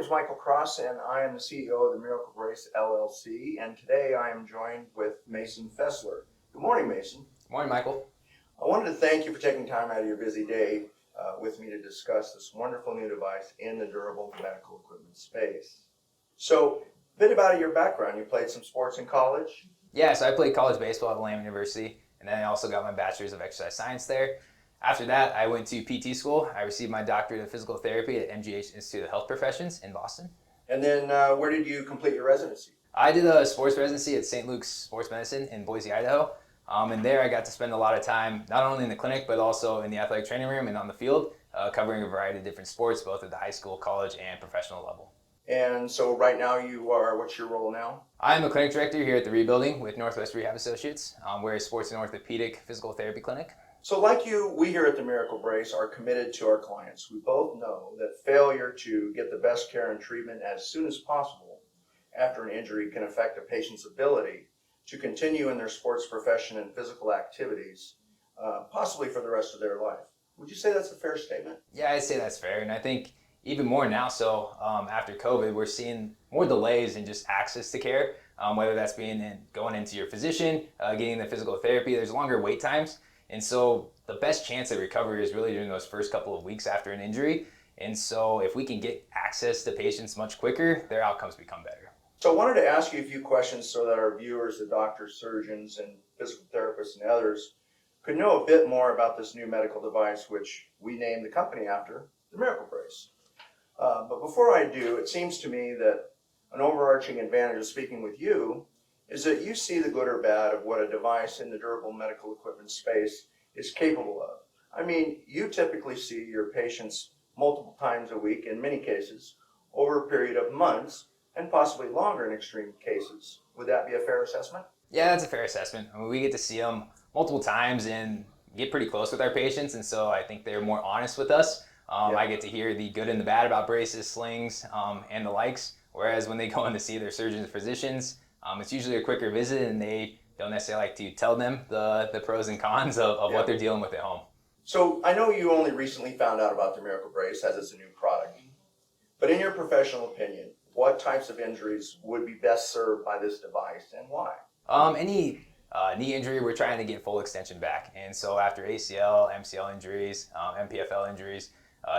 is Michael Cross, and I am the CEO of the Miracle Brace LLC. And today I am joined with Mason Fessler. Good morning, Mason. Good morning, Michael. I wanted to thank you for taking time out of your busy day with me to discuss this wonderful new device in the durable medical equipment space. So, a bit about your background. You played some sports in college? Yeah, so I played college baseball at Lamb University, and then I also got my bachelor's of exercise science there. After that, I went to PT school. I received my doctorate of physical therapy at MGH Institute of Health Professions in Boston. And then where did you complete your residency? I did a sports residency at St. Luke's Sports Medicine in Boise, Idaho. And there I got to spend a lot of time, not only in the clinic, but also in the athletic training room and on the field, covering a variety of different sports, both at the high school, college, and professional level. And so right now what's your role now? I'm a clinic director here at the Rebuilding with Northwest Rehab Associates. We're a sports and orthopedic physical therapy clinic. So like you, we here at the Miracle Brace are committed to our clients. We both know that failure to get the best care and treatment as soon as possible after an injury can affect a patient's ability to continue in their sports profession and physical activities, possibly for the rest of their life. Would you say that's a fair statement? Yeah, I'd say that's fair. And I think even more now, so after COVID, we're seeing more delays in just access to care, whether that's going into your physician, getting the physical therapy. There's longer wait times. And so the best chance of recovery is really during those first couple of weeks after an injury. And so if we can get access to patients much quicker, their outcomes become better. So I wanted to ask you a few questions so that our viewers, the doctors, surgeons, and physical therapists and others could know a bit more about this new medical device, which we named the company after, the Miracle Brace. But before I do, it seems to me that an overarching advantage of speaking with you is that you see the good or bad of what a device in the durable medical equipment space is capable of. I mean, you typically see your patients multiple times a week, in many cases, over a period of months, and possibly longer in extreme cases. Would that be a fair assessment? Yeah, that's a fair assessment. I mean, we get to see them multiple times and get pretty close with our patients, and so I think they're more honest with us. I get to hear the good and the bad about braces, slings, and the likes, whereas when they go in to see their surgeons and physicians, it's usually a quicker visit, and they don't necessarily like to tell them the pros and cons of what they're dealing with at home. So I know you only recently found out about the Miracle Brace as it's a new product, but in your professional opinion, what types of injuries would be best served by this device and why? Any knee injury, we're trying to get full extension back. And so after ACL, MCL injuries, MPFL injuries,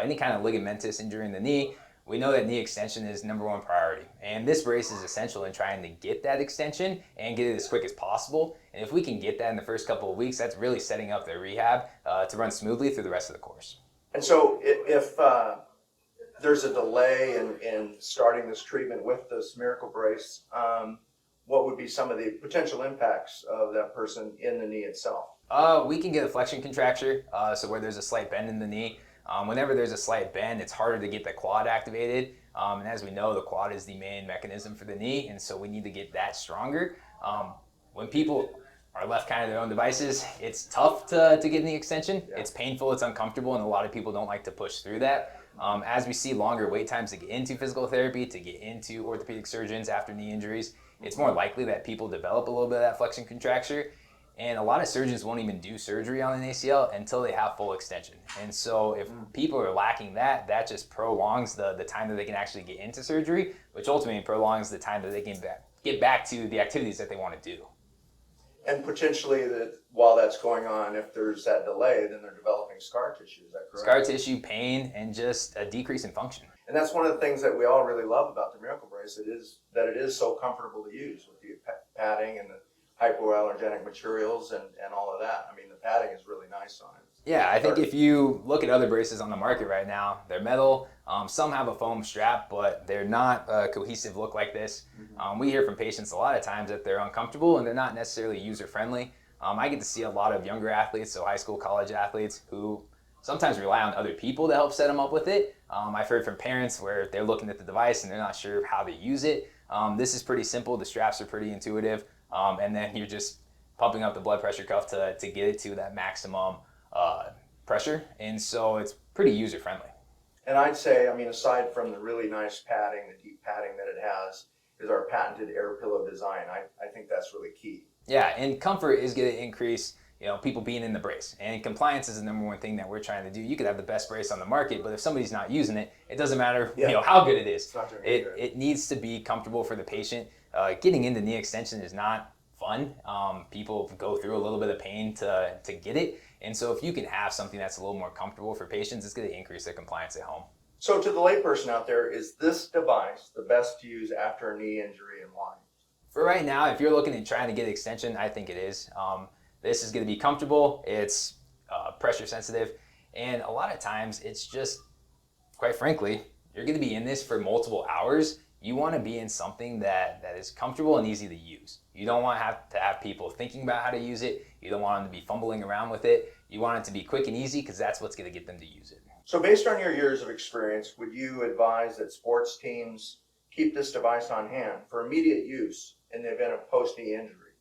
any kind of ligamentous injury in the knee, we know that knee extension is number one priority. And this brace is essential in trying to get that extension and get it as quick as possible. And if we can get that in the first couple of weeks, that's really setting up their rehab to run smoothly through the rest of the course. And so if there's a delay in starting this treatment with this Miracle Brace, what would be some of the potential impacts of that person in the knee itself? We can get a flexion contracture, so where there's a slight bend in the knee. Whenever there's a slight bend, it's harder to get the quad activated. And as we know, the quad is the main mechanism for the knee, and so we need to get that stronger. When people are left kind of their own devices, it's tough to get knee extension. Yeah. It's painful, it's uncomfortable, and a lot of people don't like to push through that. As we see longer wait times to get into physical therapy, to get into orthopedic surgeons after knee injuries, it's more likely that people develop a little bit of that flexion contracture. And a lot of surgeons won't even do surgery on an ACL until they have full extension. And so if people are lacking that, that just prolongs the time that they can actually get into surgery, which ultimately prolongs the time that they can get back to the activities that they want to do. And potentially, while that's going on, if there's that delay, then they're developing scar tissue. Is that correct? Scar tissue, pain, and just a decrease in function. And that's one of the things that we all really love about the Miracle Brace. It is so comfortable to use with the padding and the hypoallergenic materials and all of that. I mean, the padding is really nice on it. Yeah, I think if you look at other braces on the market right now, they're metal. Some have a foam strap, but they're not a cohesive look like this. We hear from patients a lot of times that they're uncomfortable and they're not necessarily user-friendly. I get to see a lot of younger athletes, so high school, college athletes, who sometimes rely on other people to help set them up with it. I've heard from parents where they're looking at the device and they're not sure how to use it. This is pretty simple. The straps are pretty intuitive. And then you're just pumping up the blood pressure cuff to get it to that maximum pressure. And so it's pretty user-friendly. And I'd say, I mean, aside from the really nice padding, the deep padding that it has, is our patented air pillow design. I think that's really key. Yeah, and comfort is going to increase people being in the brace. And compliance is the number one thing that we're trying to do. You could have the best brace on the market, but if somebody's not using it, it doesn't matter how good it is. It's not doing good. It needs to be comfortable for the patient. Getting into knee extension is not fun. People go through a little bit of pain to get it. And so if you can have something that's a little more comfortable for patients, it's going to increase their compliance at home. So to the layperson out there, is this device the best to use after a knee injury and why? For right now, if you're looking at trying to get extension, I think it is. This is going to be comfortable. It's pressure sensitive. And a lot of times it's just, quite frankly, you're going to be in this for multiple hours. You want to be in something that is comfortable and easy to use. You don't want to have people thinking about how to use it. You don't want them to be fumbling around with it. You want it to be quick and easy because that's what's going to get them to use it. So based on your years of experience, would you advise that sports teams keep this device on hand for immediate use in the event of post-knee injury?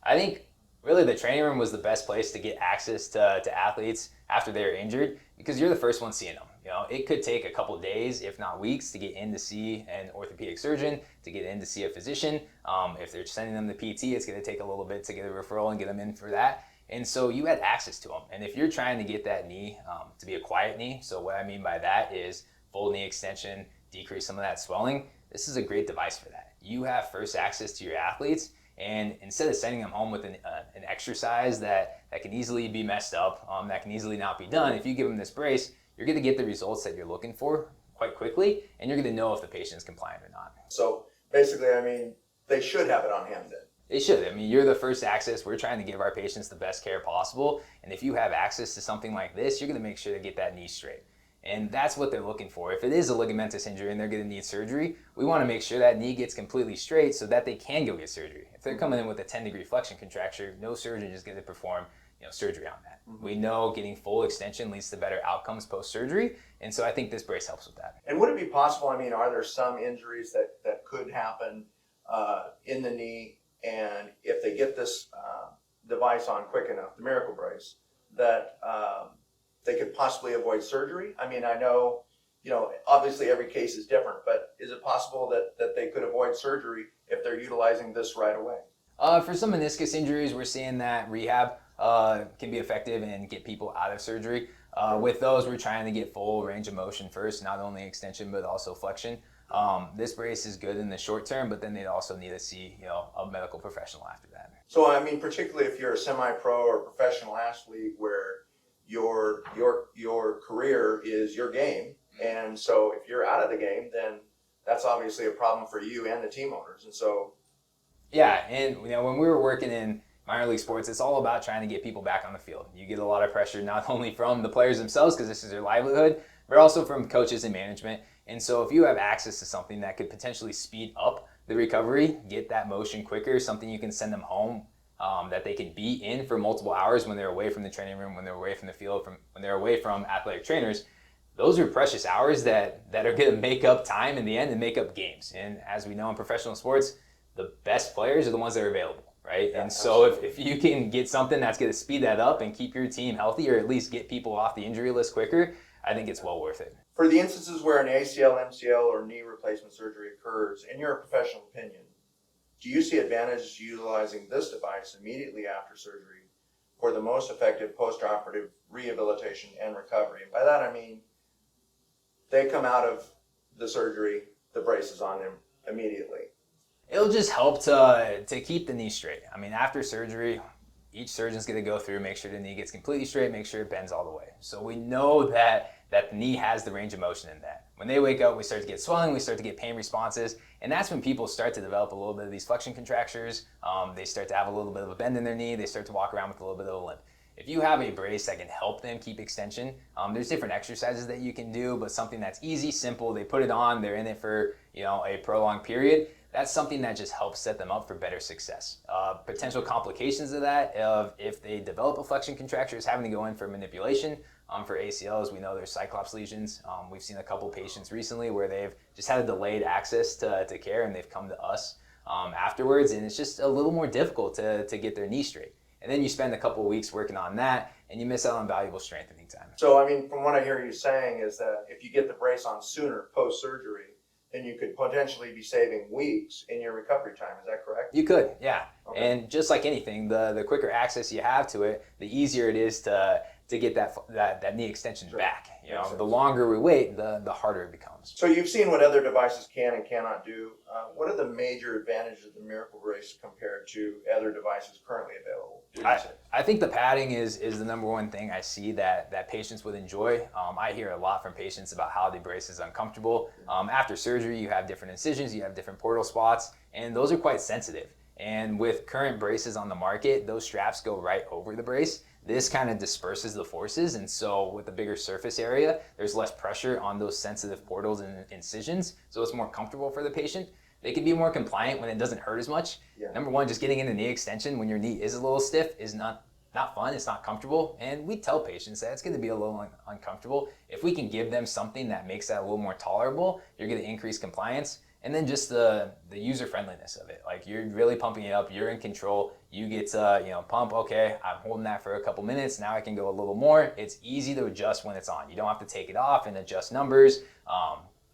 I think really the training room was the best place to get access to athletes after they're injured because you're the first one seeing them. It could take a couple days, if not weeks, to get in to see an orthopedic surgeon, to get in to see a physician. If they're sending them to PT, it's going to take a little bit to get a referral and get them in for that. And so you had access to them. And if you're trying to get that knee to be a quiet knee, so what I mean by that is full knee extension, decrease some of that swelling, this is a great device for that. You have first access to your athletes, and instead of sending them home with an exercise that can easily be messed up, that can easily not be done, if you give them this brace, you're going to get the results that you're looking for quite quickly, and you're going to know if the patient is compliant or not. So basically, they should have it on hand then. They should. You're the first access. We're trying to give our patients the best care possible, and if you have access to something like this, you're going to make sure to get that knee straight. And that's what they're looking for. If it is a ligamentous injury and they're going to need surgery, we want to make sure that knee gets completely straight so that they can go get surgery. If they're coming in with a 10-degree flexion contracture, no surgeon is going to perform surgery on that. Mm-hmm. We know getting full extension leads to better outcomes post-surgery, and so I think this brace helps with that. And would it be possible, are there some injuries that could happen in the knee, and if they get this device on quick enough, the miracle brace, that they could possibly avoid surgery? I know, obviously every case is different, but is it possible that they could avoid surgery if they're utilizing this right away? For some meniscus injuries, we're seeing that rehab can be effective and get people out of surgery. With those, we're trying to get full range of motion first, not only extension, but also flexion. This brace is good in the short term, but then they'd also need to see, a medical professional after that. So, particularly if you're a semi-pro or professional athlete where your career is your game, and so if you're out of the game, then that's obviously a problem for you and the team owners. And so, yeah, and when we were working in minor league sports, it's all about trying to get people back on the field. You get a lot of pressure not only from the players themselves, because this is their livelihood, but also from coaches and management. And so if you have access to something that could potentially speed up the recovery, get that motion quicker, something you can send them home, that they can be in for multiple hours when they're away from the training room, when they're away from the field, when they're away from athletic trainers, those are precious hours that are going to make up time in the end and make up games. And as we know in professional sports, the best players are the ones that are available, right? Yeah, and so if you can get something that's going to speed that up and keep your team healthy, or at least get people off the injury list quicker, I think it's well worth it. For the instances where an ACL, MCL, or knee replacement surgery occurs, in your professional opinion, do you see advantages to utilizing this device immediately after surgery for the most effective postoperative rehabilitation and recovery? And by that I mean they come out of the surgery, the brace is on them immediately. It'll just help to keep the knee straight. After surgery, each surgeon's going to go through, make sure the knee gets completely straight, make sure it bends all the way. So we know that the knee has the range of motion in that. When they wake up, we start to get swelling, we start to get pain responses, and that's when people start to develop a little bit of these flexion contractures. They start to have a little bit of a bend in their knee, they start to walk around with a little bit of a limp. If you have a brace that can help them keep extension, there's different exercises that you can do, but something that's easy, simple, they put it on, they're in it for a prolonged period, that's something that just helps set them up for better success. Potential complications of that, if they develop a flexion contracture, is having to go in for manipulation. For ACLs, we know there's cyclops lesions. We've seen a couple patients recently where they've just had a delayed access to care, and they've come to us afterwards, and it's just a little more difficult to get their knee straight. And then you spend a couple of weeks working on that, and you miss out on valuable strengthening time. So, from what I hear you saying is that if you get the brace on sooner post-surgery, then you could potentially be saving weeks in your recovery time. Is that correct? You could, yeah. Okay. And just like anything, the quicker access you have to it, the easier it is to get that knee extension Sure. back. You know, Makes the sense. longer we wait, the harder it becomes. So you've seen what other devices can and cannot do. What are the major advantages of the Miracle Brace compared to other devices currently available? I think the padding is the number one thing I see that patients would enjoy. I hear a lot from patients about how the brace is uncomfortable. After surgery, you have different incisions, you have different portal spots, and those are quite sensitive. And with current braces on the market, those straps go right over the brace. This kind of disperses the forces, and so with a bigger surface area, there's less pressure on those sensitive portals and incisions, so it's more comfortable for the patient. They can be more compliant when it doesn't hurt as much. Yeah. Number one, just getting in the knee extension when your knee is a little stiff is not fun, it's not comfortable, and we tell patients that it's going to be a little uncomfortable. If we can give them something that makes that a little more tolerable, you're going to increase compliance. And then just the user friendliness of it. Like, you're really pumping it up, you're in control, you get to pump, okay, I'm holding that for a couple minutes, now I can go a little more. It's easy to adjust when it's on. You don't have to take it off and adjust numbers.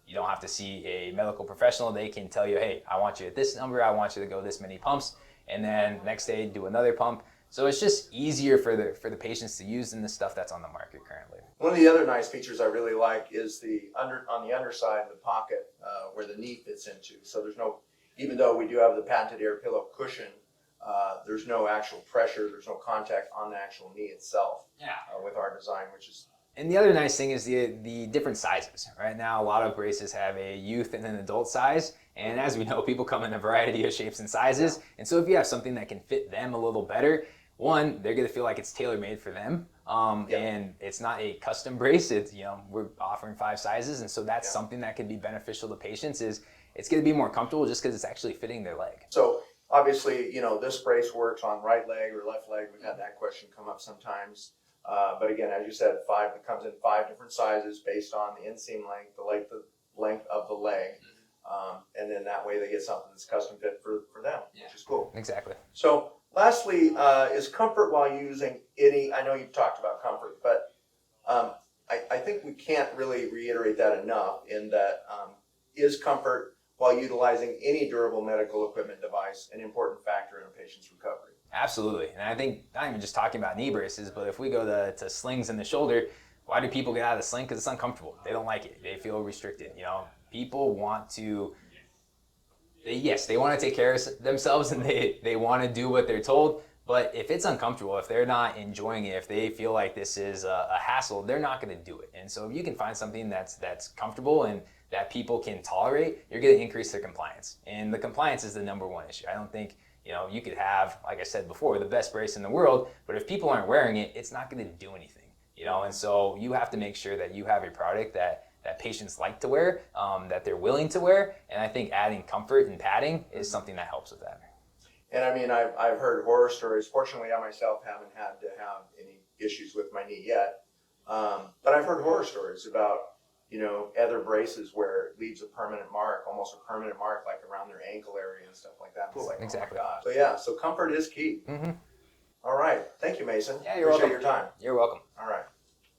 You don't have to see a medical professional. They can tell you, hey, I want you at this number, I want you to go this many pumps, and then next day do another pump. So it's just easier for the patients to use than the stuff that's on the market currently. One of the other nice features I really like is on the underside of the pocket where the knee fits into. So there's no, even though we do have the patented air pillow cushion, there's no actual pressure, there's no contact on the actual knee itself. With our design, which is. And the other nice thing is the different sizes. Right now, a lot of braces have a youth and an adult size. And as we know, people come in a variety of shapes and sizes. And so if you have something that can fit them a little better, one, they're going to feel like it's tailor-made for them. And it's not a custom brace. It's, we're offering 5 sizes. And so that's something that can be beneficial to patients, is it's going to be more comfortable just because it's actually fitting their leg. So obviously, this brace works on right leg or left leg. We've had that question come up sometimes. But again, as you said, it comes in 5 different sizes based on the inseam length, the length of the leg. And then that way they get something that's custom fit for them, which is cool. Exactly. So lastly, is comfort while using any, I know you've talked about comfort, but I think we can't really reiterate that enough, in that is comfort while utilizing any durable medical equipment device an important factor in a patient's recovery? Absolutely. And I think, not even just talking about knee braces, but if we go to slings in the shoulder, why do people get out of the sling? Because it's uncomfortable. They don't like it. They feel restricted. People want to, they want to take care of themselves, and they want to do what they're told. But if it's uncomfortable, if they're not enjoying it, if they feel like this is a hassle, they're not going to do it. And so if you can find something that's comfortable and that people can tolerate, you're going to increase their compliance. And the compliance is the number one issue. I don't think, you could have, like I said before, the best brace in the world, but if people aren't wearing it, it's not going to do anything. And so you have to make sure that you have a product that patients like to wear, that they're willing to wear. And I think adding comfort and padding is something that helps with that. And I mean, I've heard horror stories. Fortunately, I myself haven't had to have any issues with my knee yet. But I've heard horror stories about, other braces where it leaves a permanent mark, almost a permanent mark, like around their ankle area and stuff like that. It's like, Exactly. Oh my God. So comfort is key. Mm-hmm. All right. Thank you, Mason. Yeah, you're Appreciate welcome. your time. You're welcome. All right.